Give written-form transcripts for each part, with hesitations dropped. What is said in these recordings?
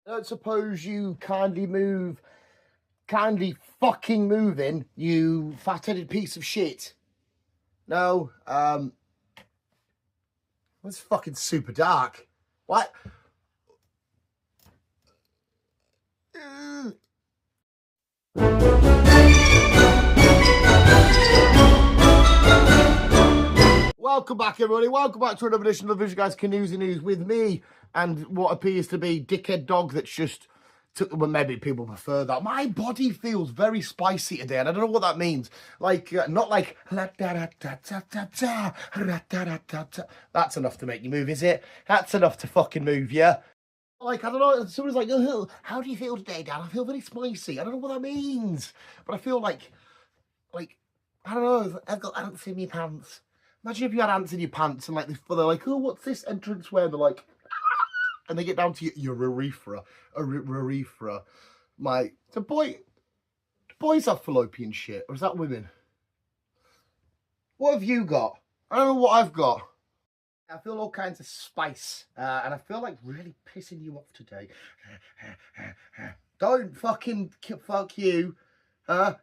I don't suppose you kindly fucking moving, you fat-headed piece of shit. No, it's fucking super dark. What? Welcome back, everybody. Welcome back to another edition of the Visual Guyz Canoes and News with me and what appears to be dickhead dog that's just took. Well, maybe people prefer that. My body feels very spicy today, and I don't know what that means. Like, not like that's enough to make you move, is it? That's enough to fucking move you. Like, I don't know. Someone's like, oh, how do you feel today, Dan? I feel very spicy. I don't know what that means, but I feel like I don't know. I've got ants in my pants. Imagine if you had ants in your pants and like they're like, oh, what's this entrance where they're like, and they get down to your urethra, urethra. Boys have fallopian shit, or is that women? What have you got? I don't know what I've got. I feel all kinds of spice, and I feel like really pissing you off today. Don't fucking fuck you.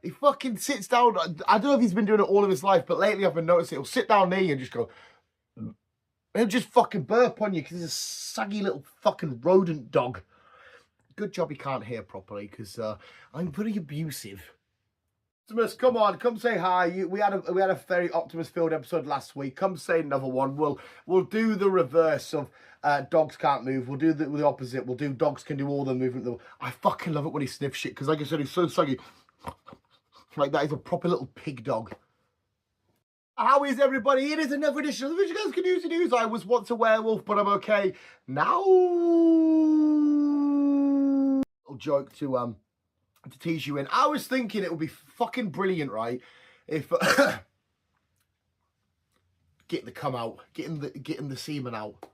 He fucking sits down. I don't know if he's been doing it all of his life, but lately I've been noticing he'll sit down near you and just go. He'll just fucking burp on you because he's a saggy little fucking rodent dog. Good job he can't hear properly because I'm very abusive. Optimus, come on, come say hi. We had a very Optimus-filled episode last week. Come say another one. We'll do the reverse of dogs can't move. We'll do the opposite. We'll do dogs can do all the movement. I fucking love it when he sniffs shit because, like I said, he's so saggy. Like that is a proper little pig dog. How is everybody? It is another edition of the Visual Guyz Canoes and News. I was once a werewolf, but I'm okay now. Little joke to tease you in. I was thinking it would be fucking brilliant, right? If getting the cum out, getting the semen out.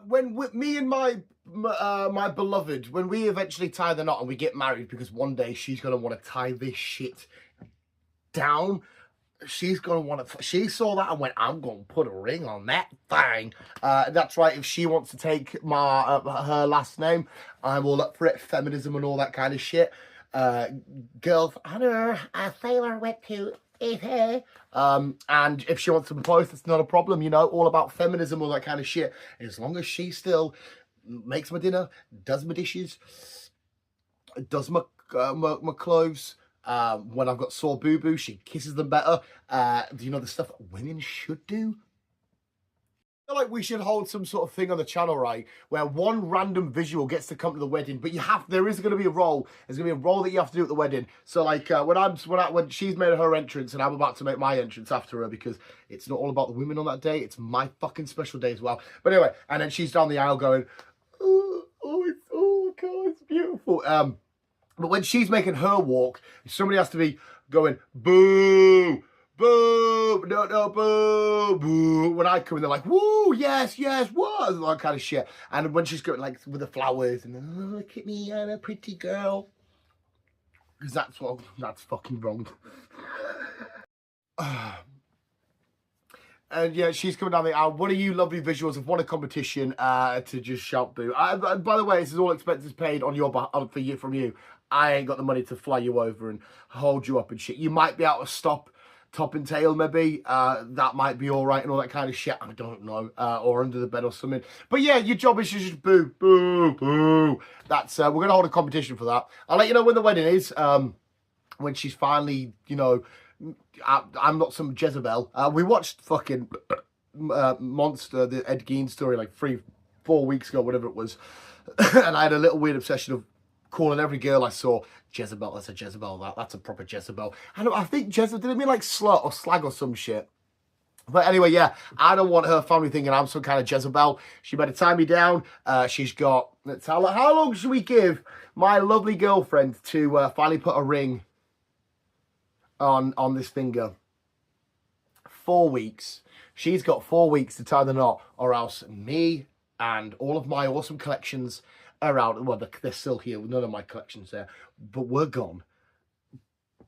When me and my beloved, when we eventually tie the knot and we get married, because one day she's gonna want to tie this shit down. She's gonna want to. She saw that and went, "I'm gonna put a ring on that thing." That's right. If she wants to take her last name, I'm all up for it. Feminism and all that kind of shit. Girls, honor, a sailor went to it. And if she wants to propose, it's not a problem. You know, all about feminism, all that kind of shit. As long as she still makes my dinner, does my dishes, does my clothes. When I've got sore boo-boo, she kisses them better. Do you know the stuff women should do? I feel like we should hold some sort of thing on the channel, right, where one random visual gets to come to the wedding, but there is going to be a role. There's going to be a role that you have to do at the wedding. So like when she's made her entrance and I'm about to make my entrance after her, because it's not all about the women on that day. It's my fucking special day as well. But anyway, and then she's down the aisle going, oh God, it's beautiful. But when she's making her walk, somebody has to be going, boo, boo, no, boo, boo. When I come in, they're like, woo, yes, what? All that kind of shit. And when she's going, like, with the flowers, and then, oh, look at me, I'm a pretty girl. Because that's fucking wrong. And yeah, she's coming down the aisle. One of you lovely visuals have won a competition to just shout boo. By the way, this is all expenses paid on your from you. I ain't got the money to fly you over and hold you up and shit. You might be able to stop top and tail, maybe. That might be all right and all that kind of shit. I don't know. Or under the bed or something. But yeah, your job is to just boo, boo, boo. That's we're gonna hold a competition for that. I'll let you know when the wedding is. When she's finally, you know. I'm not some Jezebel. We watched fucking Monster, the Ed Gein story, like 3-4 weeks ago, whatever it was. And I had a little weird obsession of calling every girl I saw Jezebel. That's a Jezebel. That's a proper Jezebel. I think Jezebel, did it mean like slut or slag or some shit? But anyway, yeah, I don't want her family thinking I'm some kind of Jezebel. She better tie me down. She's got, how long should we give my lovely girlfriend to finally put a ring on this finger? 4 weeks. She's got 4 weeks to tie the knot, or else me and all of my awesome collections are out. Well, they're still here. None of my collections there, but we're gone.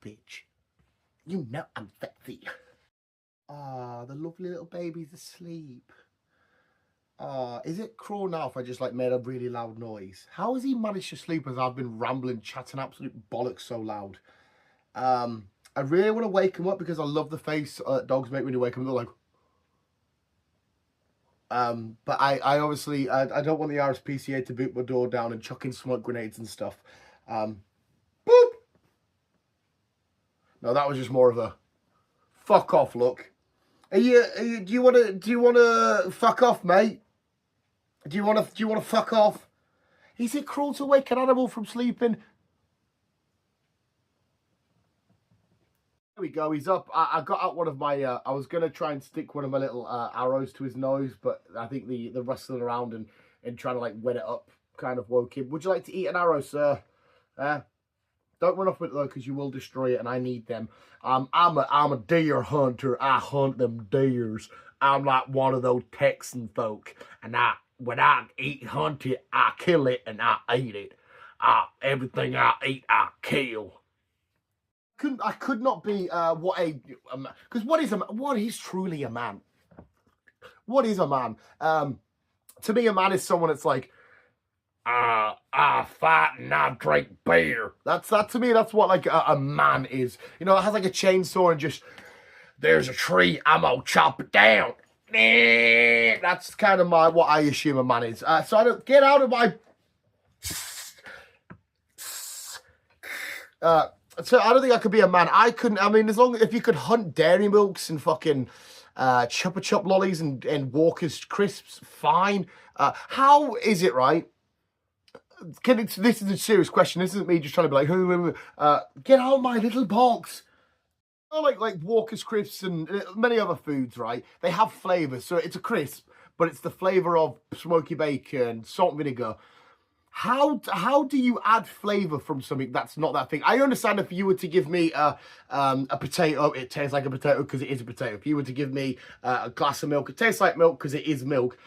Bitch, you know I'm sexy. Ah, the lovely little baby's asleep. Is it cruel now if I just like made a really loud noise? How has he managed to sleep as I've been rambling, chatting absolute bollocks so loud? I really want to wake him up because I love the face dogs make when you wake them up. They're like, but I obviously I don't want the RSPCA to boot my door down and chucking smoke grenades and stuff. Boop. No, that was just more of a fuck off look. Do you want to fuck off, mate? Do you want to fuck off? Is it cruel to wake an animal from sleeping? There we go. He's up. I got out one of my. I was gonna try and stick one of my little arrows to his nose, but I think the rustling around and trying to like wet it up kind of woke him. Would you like to eat an arrow, sir? Don't run off with it though, because you will destroy it, and I need them. I'm a deer hunter. I hunt them deers. I'm like one of those Texan folk, and when I hunt it, I kill it and I eat it. Everything I eat, I kill. I could not be because what is truly a man? What is a man? To me, a man is someone that's like, I fight and I drink beer. That to me, that's what like a man is. You know, it has like a chainsaw and just, there's a tree, I'm gonna chop it down. That's kind of what I assume a man is. So I don't get out of my. So I don't think I could be a man. I couldn't. I mean, if you could hunt dairy milks and fucking Chupa Chup lollies and Walker's crisps, fine. How is it right? This is a serious question. This isn't me just trying to be like, get out of my little box. Like Walker's crisps and many other foods, right? They have flavors. So it's a crisp, but it's the flavor of smoky bacon, salt and vinegar. How do you add flavor from something that's not that thing? I understand if you were to give me a potato, it tastes like a potato because it is a potato. If you were to give me a glass of milk, it tastes like milk because it is milk.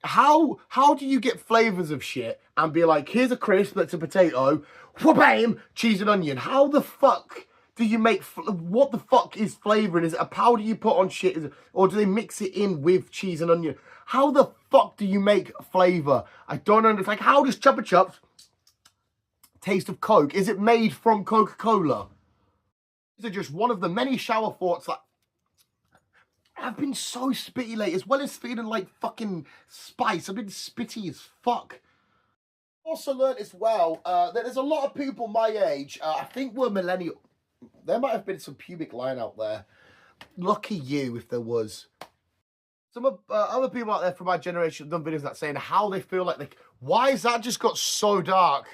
How do you get flavors of shit and be like, here's a crisp that's a potato, wha-bam, cheese and onion? How the fuck do you make, what the fuck is flavoring? Is it a powder you put on shit? Or do they mix it in with cheese and onion? How the fuck do you make flavor? I don't understand. It's like, how does Chupa Chups taste of Coke? Is it made from Coca-Cola? Is it just one of the many shower thoughts like, I've been so spitty late, as well as feeling like fucking spice. I've been spitty as fuck. Also learned as well that there's a lot of people my age, I think we're millennial. There might have been some pubic line out there. Lucky you if there was. Some other people out there from my generation have done videos that saying how they feel like, why has that just got so dark?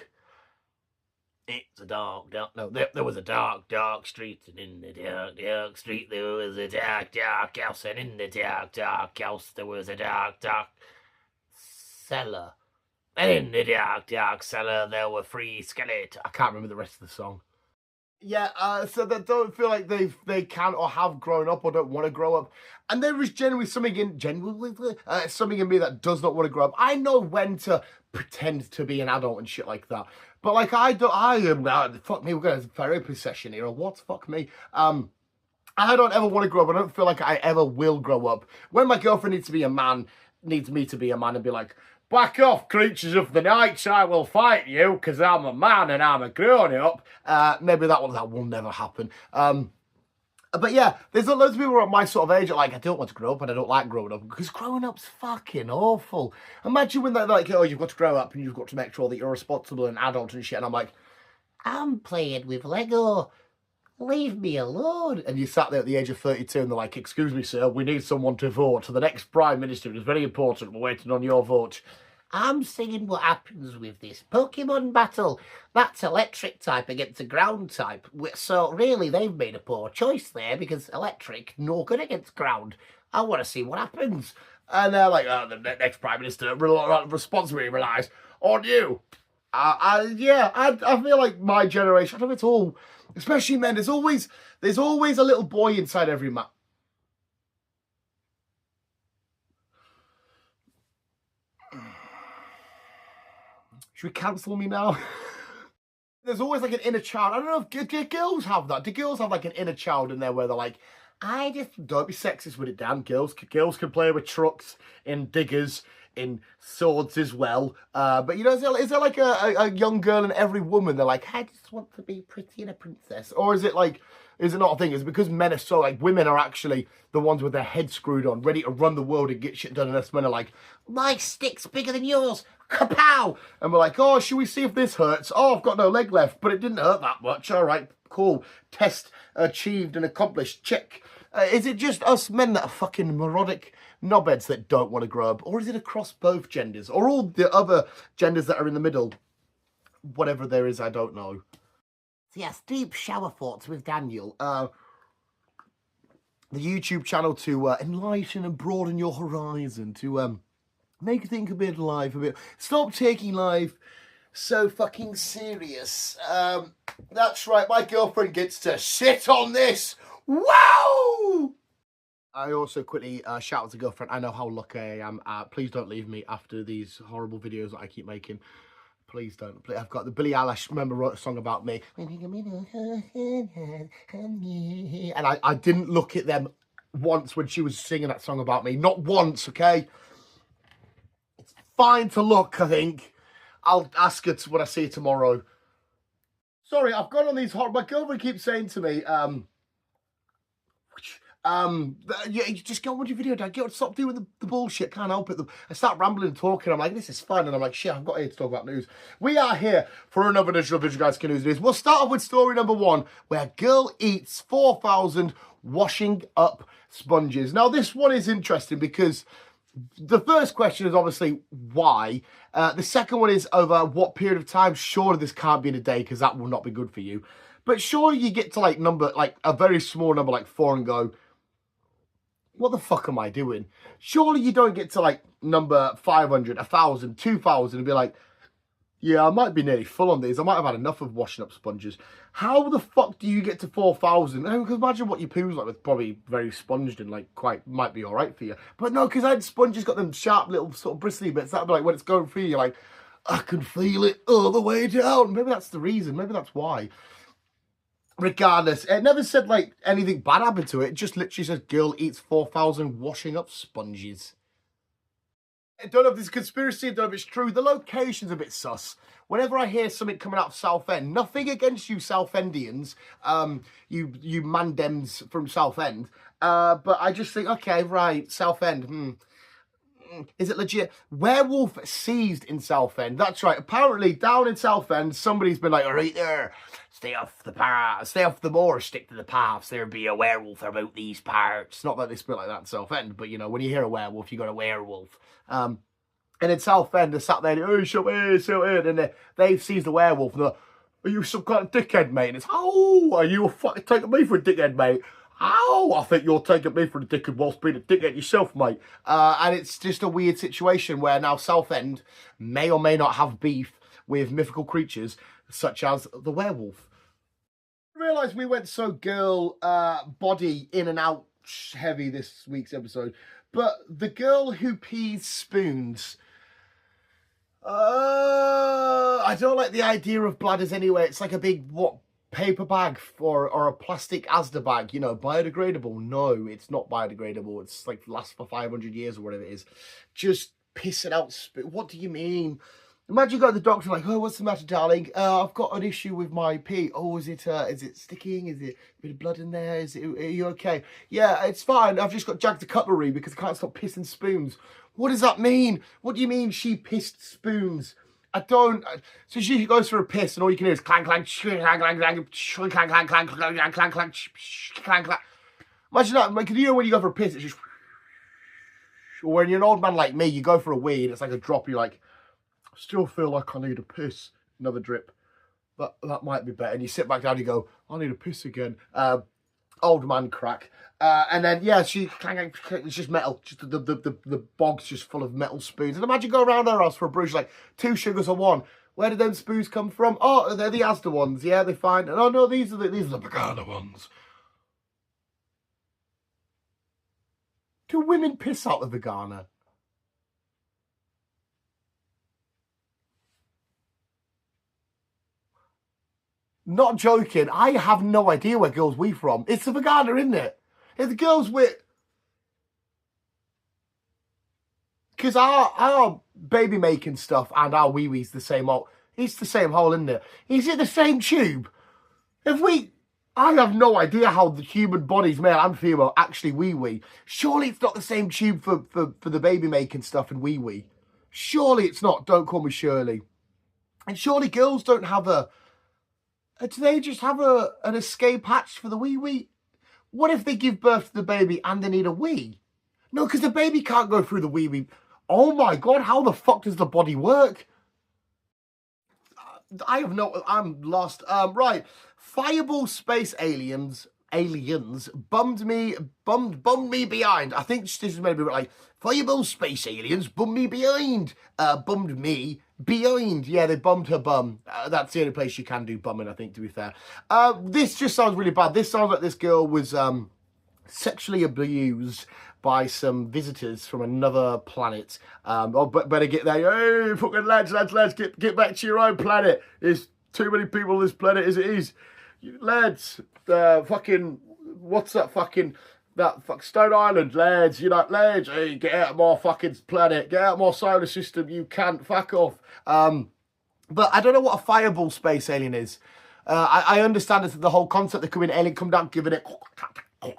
It's a dark, no, there was a dark, dark street, and in the dark, dark street there was a dark, dark house, and in the dark, dark house there was a dark, dark cellar. And in the dark, dark cellar there were 3 skeletons. I can't remember the rest of the song. Yeah, so they don't feel like they can or have grown up or don't want to grow up. And there is generally something in me that does not want to grow up. I know when to pretend to be an adult and shit like that. But like fuck me, we're going to therapy session here or what? Fuck me. I don't ever want to grow up. I don't feel like I ever will grow up. When my girlfriend needs me to be a man and be like, back off, creatures of the night, I will fight you, because I'm a man and I'm a grown-up. Maybe that will never happen. But yeah, there's loads of people at my sort of age that like, I don't want to grow up and I don't like growing up, because growing up's fucking awful. Imagine when they're like, oh, you've got to grow up and you've got to make sure that you're responsible and adult and shit, and I'm like, I'm playing with Lego. Leave me alone. And you sat there at the age of 32 and they're like, excuse me, sir, we need someone to vote. The next Prime Minister is very important. We're waiting on your vote. I'm seeing what happens with this Pokemon battle. That's electric type against a ground type. So really, they've made a poor choice there because electric, no good against ground. I want to see what happens. And they're like, oh, the next Prime Minister responsibly relies on you. I feel like my generation, I don't know, it's all, especially men, there's always a little boy inside every man. Should we cancel me now? There's always like an inner child. I don't know if girls have that. Do girls have like an inner child in there where they're like, I just don't be sexist with it, Dan. Girls can play with trucks, in diggers, in swords as well. But you know, is there like a young girl in every woman? They're like, I just want to be pretty and a princess, or is it like? Is it not a thing? Is it because men are so like women are actually the ones with their head screwed on, ready to run the world and get shit done, and us men are like, my stick's bigger than yours, kapow! And we're like, oh, should we see if this hurts? Oh, I've got no leg left, but it didn't hurt that much. All right, cool. Test achieved and accomplished. Check. Is it just us men that are fucking moronic knobheads that don't want to grow up, or is it across both genders, or all the other genders that are in the middle? Whatever there is, I don't know. So yes, deep shower thoughts with Daniel. The YouTube channel to enlighten and broaden your horizon, to make you think a bit life, a bit. Stop taking life so fucking serious. That's right, my girlfriend gets to sit on this. Wow! I also quickly shout out to girlfriend. I know how lucky I am. Please don't leave me after these horrible videos that I keep making. Please don't. I've got the Billie Eilish, remember, wrote a song about me. And I didn't look at them once when she was singing that song about me. Not once, okay? It's fine to look, I think. I'll ask her when I see her tomorrow. Sorry, I've gone on these horrible... My girlfriend keeps saying to me, yeah, you just go on with your video, Dad. Stop doing the bullshit. Can't help it. I start rambling and talking. I'm like, this is fun. And I'm like, shit, I've got here to talk about news. We are here for another edition of Visual Guys Can News. We'll start off with story number 1, where a girl eats 4,000 washing up sponges. Now, this one is interesting because the first question is obviously why. The second one is over what period of time. Surely this can't be in a day because that will not be good for you. But surely you get to like a very small number like 4 and go, what the fuck am I doing? Surely you don't get to like number 500, 1,000, 2,000 and be like, yeah, I might be nearly full on these. I might have had enough of washing up sponges. How the fuck do you get to 4,000? I mean, because imagine what your poo's like with, probably very sponged and like might be all right for you. But no, because I had sponges got them sharp little sort of bristly bits. That'd be like when it's going through, you're like, I can feel it all the way down. Maybe that's the reason. Maybe that's why. Regardless, it never said like anything bad happened to it. It just literally says girl eats 4,000 washing up sponges. I don't know if this is conspiracy, I don't know if it's true. The location's a bit sus. Whenever I hear something coming out of Southend, nothing against you Southendians, you mandems from Southend, but I just think, okay, right, Southend, is it legit? Werewolf seized in Southend. That's right. Apparently, down in Southend, somebody's been like, all right there, stay off the moor, stick to the paths. There'll be a werewolf about these parts. Not that they spit like that in Southend, but you know, when you hear a werewolf, you got a werewolf. And in Southend, they sat there, oh, shut in, and they've seized the werewolf. And they're like, are you some kind of dickhead, mate? And it's, oh, are you fucking taking me for a dickhead, mate? Ow, I think you're taking me for a dickhead whilst being a dickhead yourself, mate. And it's just a weird situation where now Southend may or may not have beef with mythical creatures such as the werewolf. I realised we went so girl body in and out heavy this week's episode, but the girl who pees spoons... I don't like the idea of bladders anyway. It's like a big, paper bag or a plastic Asda bag, you know, biodegradable. No, it's not biodegradable. It's like lasts for 500 years or whatever it is. Just piss it out. What do you mean? Imagine you go to the doctor like, oh, what's the matter, darling? I've got an issue with my pee. Oh, is it sticking? Is it a bit of blood in there? Are you okay? Yeah, it's fine. I've just got jagged the cutlery because I can't stop pissing spoons. What does that mean? What do you mean she pissed spoons? I don't. So she goes for a piss, and all you can hear is clang, clang, clang, clang, clang, clang, clang, clang, clang, clang, clang, clang, clang, clang. Imagine that. Like, you know when you go for a piss, it's just. Or when you're an old man like me, you go for a wee, and it's like a drop. You're like, I still feel like I need a piss. Another drip. That might be better. And you sit back down, and you go, I need a piss again. Old man crack. And then, yeah, she clang, clang, it's just metal. Just the bog's just full of metal spoons. And imagine going around her house for a brew, like 2 sugars or 1. Where did them spoons come from? Oh, they're the Asda ones. Yeah, they find. Oh no, these are the Pagana ones. Do women piss out the vagina? Not joking. I have no idea where girls we from. It's the vagina, isn't it? If the girl's with... Because our baby making stuff and our wee-wee's the same hole. It's the same hole, isn't it? Is it the same tube? If we... I have no idea how the human bodies, male and female, actually wee-wee. Surely it's not the same tube for the baby making stuff and wee-wee. Surely it's not. Don't call me Shirley. And surely girls don't have a... Do they just have an escape hatch for the wee-wee? What if they give birth to the baby and they need a wee? No, because the baby can't go through the wee-wee. Oh my God, how the fuck does the body work? I have no... I'm lost. Right. Fireball space aliens bummed me behind. I think this is maybe like fireball space aliens bummed me behind. Bummed me behind. Yeah, they bummed her bum. That's the only place you can do bumming, I think, to be fair. This just sounds really bad. This sounds like this girl was sexually abused by some visitors from another planet. But better get there. Hey, fucking lads, get back to your own planet. There's too many people on this planet as it is. Lads, fucking, what's that fucking, Stone Island, lads, you know, lads, hey, get out of my fucking planet, get out of my solar system, you can't, fuck off. But I don't know what a fireball space alien is. I understand it's the whole concept, they come in, alien come down, giving it, and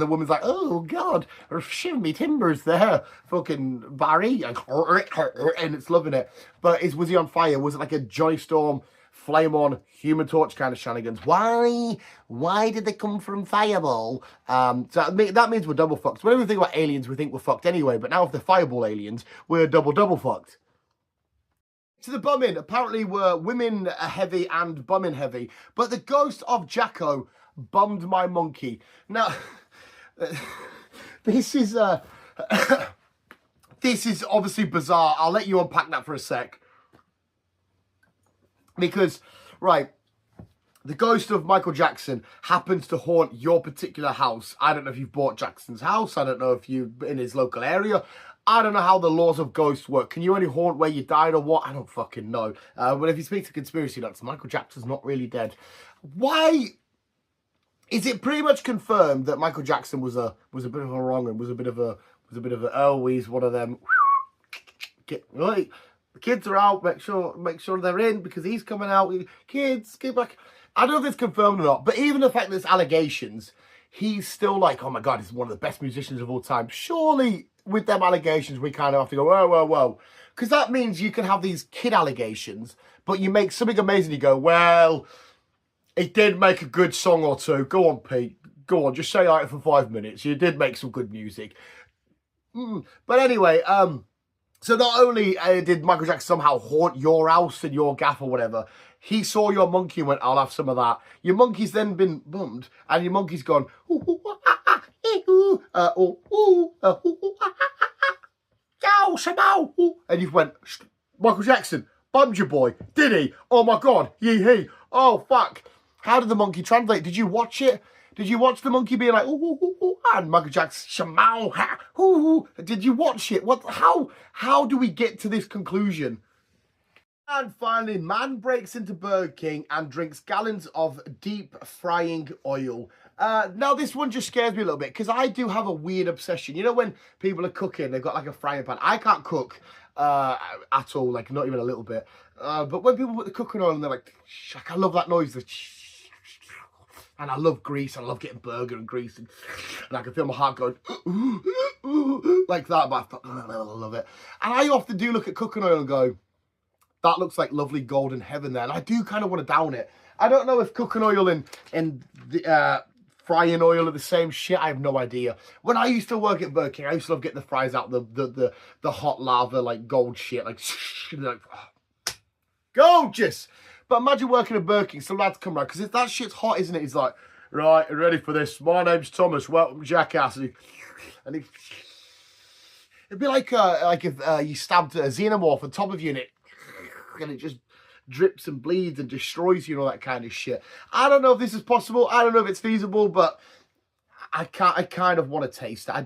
the woman's like, oh God, shiver me timbers there, fucking Barry, and it's loving it. But was he on fire? Was it like a Johnny Storm, flame on, Human Torch kind of shenanigans? Why did they come from Fireball? So that means we're double fucked. Whenever we think about aliens, we think we're fucked anyway, but now if they're Fireball aliens, we're double fucked. To the bumming, apparently we're women heavy and bumming heavy, but the ghost of Jacko bummed my monkey. Now, this is obviously bizarre. I'll let you unpack that for a sec. Because, right, the ghost of Michael Jackson happens to haunt your particular house. I don't know if you've bought Jackson's house. I don't know if you're in his local area. I don't know how the laws of ghosts work. Can you only haunt where you died or what? I don't fucking know. But if you speak to conspiracy nuts, Michael Jackson's not really dead. Why? Is it pretty much confirmed that Michael Jackson was a bit of a wrong and was a bit of a oh, he's one of them. Right. The kids are out, make sure they're in because he's coming out. Kids, get back. I don't know if it's confirmed or not, but even the fact that there's allegations, he's still like, oh my God, he's one of the best musicians of all time. Surely with them allegations, we kind of have to go, whoa. Because that means you can have these kid allegations, but you make something amazing, you go, well, he did make a good song or two. Go on, Pete. Go on, just say it for 5 minutes. You did make some good music. But anyway, so not only did Michael Jackson somehow haunt your house and your gaff or whatever, he saw your monkey and went, I'll have some of that. Your monkey's then been bummed, and your monkey's gone, and you've went, Michael Jackson bummed your boy, did he? Oh my God, he. Oh fuck. How did the monkey translate? Did you watch it? Did you watch the monkey being like, and Michael Jackson, did you watch it? How do we get to this conclusion? And finally, man breaks into Burger King and drinks gallons of deep frying oil. Now, this one just scares me a little bit because I do have a weird obsession. You know when people are cooking, they've got like a frying pan. I can't cook at all, like not even a little bit. But when people put the cooking oil and they're like, I love that noise. And I love grease. I love getting burger and grease. And I can feel my heart going, like that. But I love it. And I often do look at cooking oil and go, that looks like lovely golden heaven there. And I do kind of want to down it. I don't know if cooking oil and the frying oil are the same shit. I have no idea. When I used to work at Burger King, I used to love getting the fries out the hot lava, like gold shit. Like oh, gorgeous. But imagine working at Burger King, some lads come around, because that shit's hot, isn't it? He's like, right, ready for this? My name's Thomas, welcome Jackass. And it'd be like if you stabbed a xenomorph on top of you and it just drips and bleeds and destroys you and all that kind of shit. I don't know if this is possible. I don't know if it's feasible, but I kind of want to taste it. I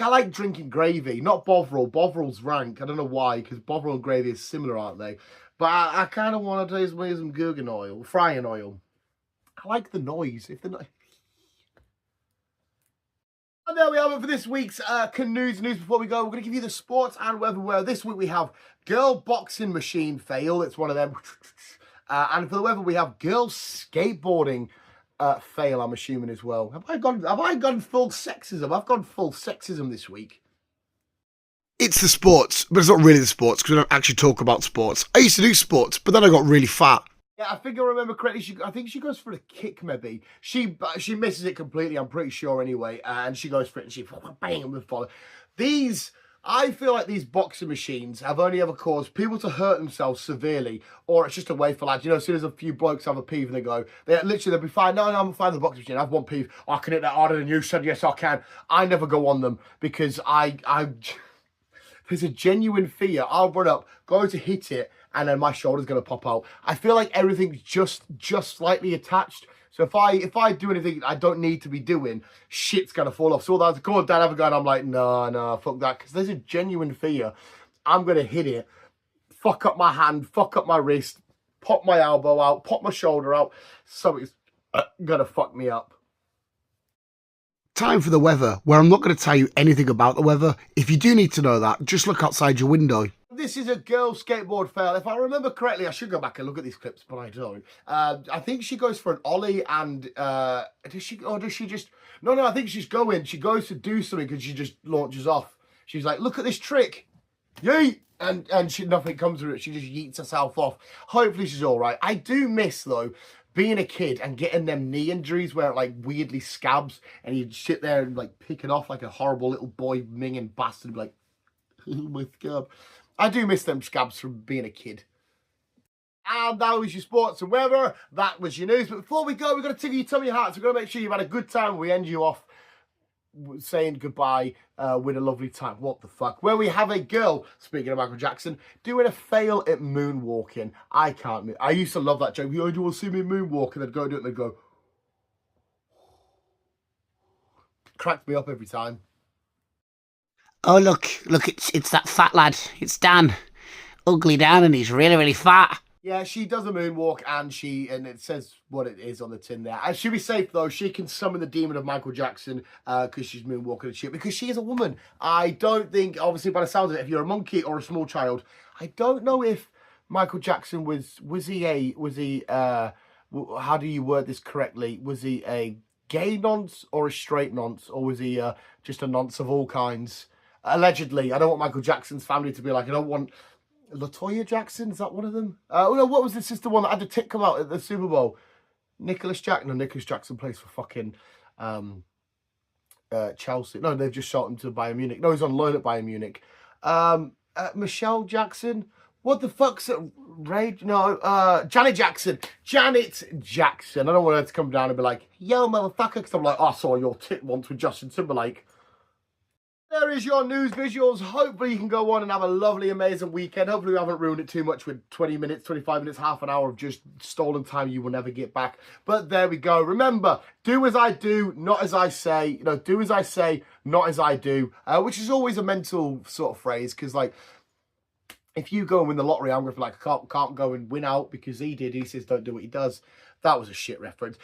like drinking gravy, not Bovril. Bovril's rank. I don't know why, because Bovril and gravy is similar, aren't they? But I kind of want to taste me some Guggen oil, frying oil. I like the noise. And there we have it for this week's Canoes news. Before we go, we're going to give you the sports and weather. Where this week we have girl boxing machine fail. It's one of them. And for the weather, we have girl skateboarding fail, I'm assuming, as well. Have I gone full sexism? I've gone full sexism this week. It's the sports, but it's not really the sports because we don't actually talk about sports. I used to do sports, but then I got really fat. Yeah, I think I remember correctly. I think she goes for a kick, maybe. She misses it completely, I'm pretty sure, anyway. And she goes for it and she bang with follow. I feel like these boxing machines have only ever caused people to hurt themselves severely, or it's just a way for lads. You know, as soon as a few blokes have a peeve and they'll be fine. No, I'm fine with the boxing machine. I have one peeve. I can hit that harder than you said. Yes, I can. I never go on them because there's a genuine fear. I'll run up, go to hit it, and then my shoulder's going to pop out. I feel like everything's just slightly attached. So if I do anything I don't need to be doing, shit's going to fall off. So that's go on, Dad, have a go. And I'm like, no, fuck that. Because there's a genuine fear. I'm going to hit it, fuck up my hand, fuck up my wrist, pop my elbow out, pop my shoulder out. Something's going to fuck me up. Time for the weather, where I'm not going to tell you anything about the weather. If you do need to know that, just look outside your window. This is a girl skateboard fail. If I remember correctly, I should go back and look at these clips, but I don't. I think she goes for an ollie and does she just... No, I think she goes to do something and she just launches off. She's like, look at this trick. Yeet! And nothing comes through it. She just yeets herself off. Hopefully she's all right. I do miss, though, being a kid and getting them knee injuries where it like weirdly scabs and you'd sit there and like pick it off like a horrible little boy minging bastard and be like, my scab. I do miss them scabs from being a kid. And that was your sports and weather. That was your news. But before we go, we've got to tickle your tummy hearts. We've got to make sure you've had a good time. We end you off saying goodbye with a lovely time. What the fuck? Where we have a girl, speaking of Michael Jackson, doing a fail at moonwalking. I used to love that joke. Oh, do you want to see me moonwalk? And they'd go do it and they'd go. Cracked me up every time. Oh, look, it's that fat lad. It's Dan. Ugly Dan, and he's really, really fat. Yeah, she does a moonwalk, and it says what it is on the tin there. And she'll be safe, though. She can summon the demon of Michael Jackson because she's moonwalking and shit. Because she is a woman. I don't think, obviously, by the sound of it, if you're a monkey or a small child, I don't know if Michael Jackson how do you word this correctly? Was he a gay nonce or a straight nonce? Or was he just a nonce of all kinds? Allegedly. I don't want Michael Jackson's family to be like, I don't want... LaToya Jackson, is that one of them? No, what was the sister one that had the tit come out at the Super Bowl? Nicholas Jackson. No, Nicholas Jackson plays for fucking Chelsea. No, they've just shot him to Bayern Munich. No, he's on loan at Bayern Munich. Michelle Jackson. What the fuck's it? Janet Jackson. Janet Jackson. I don't want her to come down and be like, yo, motherfucker, because I'm like, I saw your tit once with Justin Timberlake. There is your news visuals. Hopefully you can go on and have a lovely, amazing weekend. Hopefully we haven't ruined it too much with 20 minutes, 25 minutes, half an hour of just stolen time you will never get back. But there we go. Remember, do as I do, not as I say. You know, do as I say, not as I do. Which is always a mental sort of phrase. Because, like, if you go and win the lottery, I'm going to be like, I can't go and win out because he did. He says don't do what he does. That was a shit reference.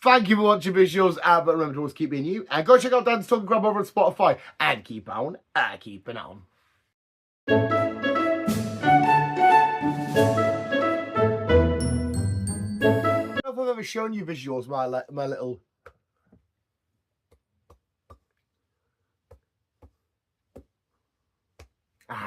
Thank you for watching visuals, but remember to always keep being you. And go check out Dan's Talk and Grab over on Spotify. And keep on, keeping on. I don't know if I've ever shown you visuals, my little...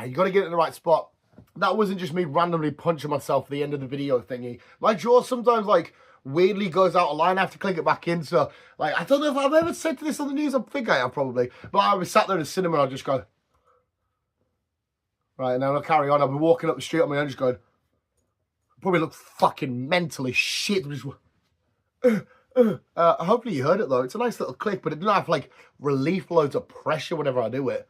You got to get it in the right spot. That wasn't just me randomly punching myself at the end of the video thingy. My jaw sometimes, like... weirdly goes out of line. I have to click it back in. So, like, I don't know if I've ever said this on the news. I think I have probably. But I was sat there in the cinema and I just go, right, now I'll carry on. I'll be walking up the street on my own just going, probably look fucking mentally shit. Just, hopefully you heard it though. It's a nice little click, but it didn't have like relief loads of pressure whenever I do it.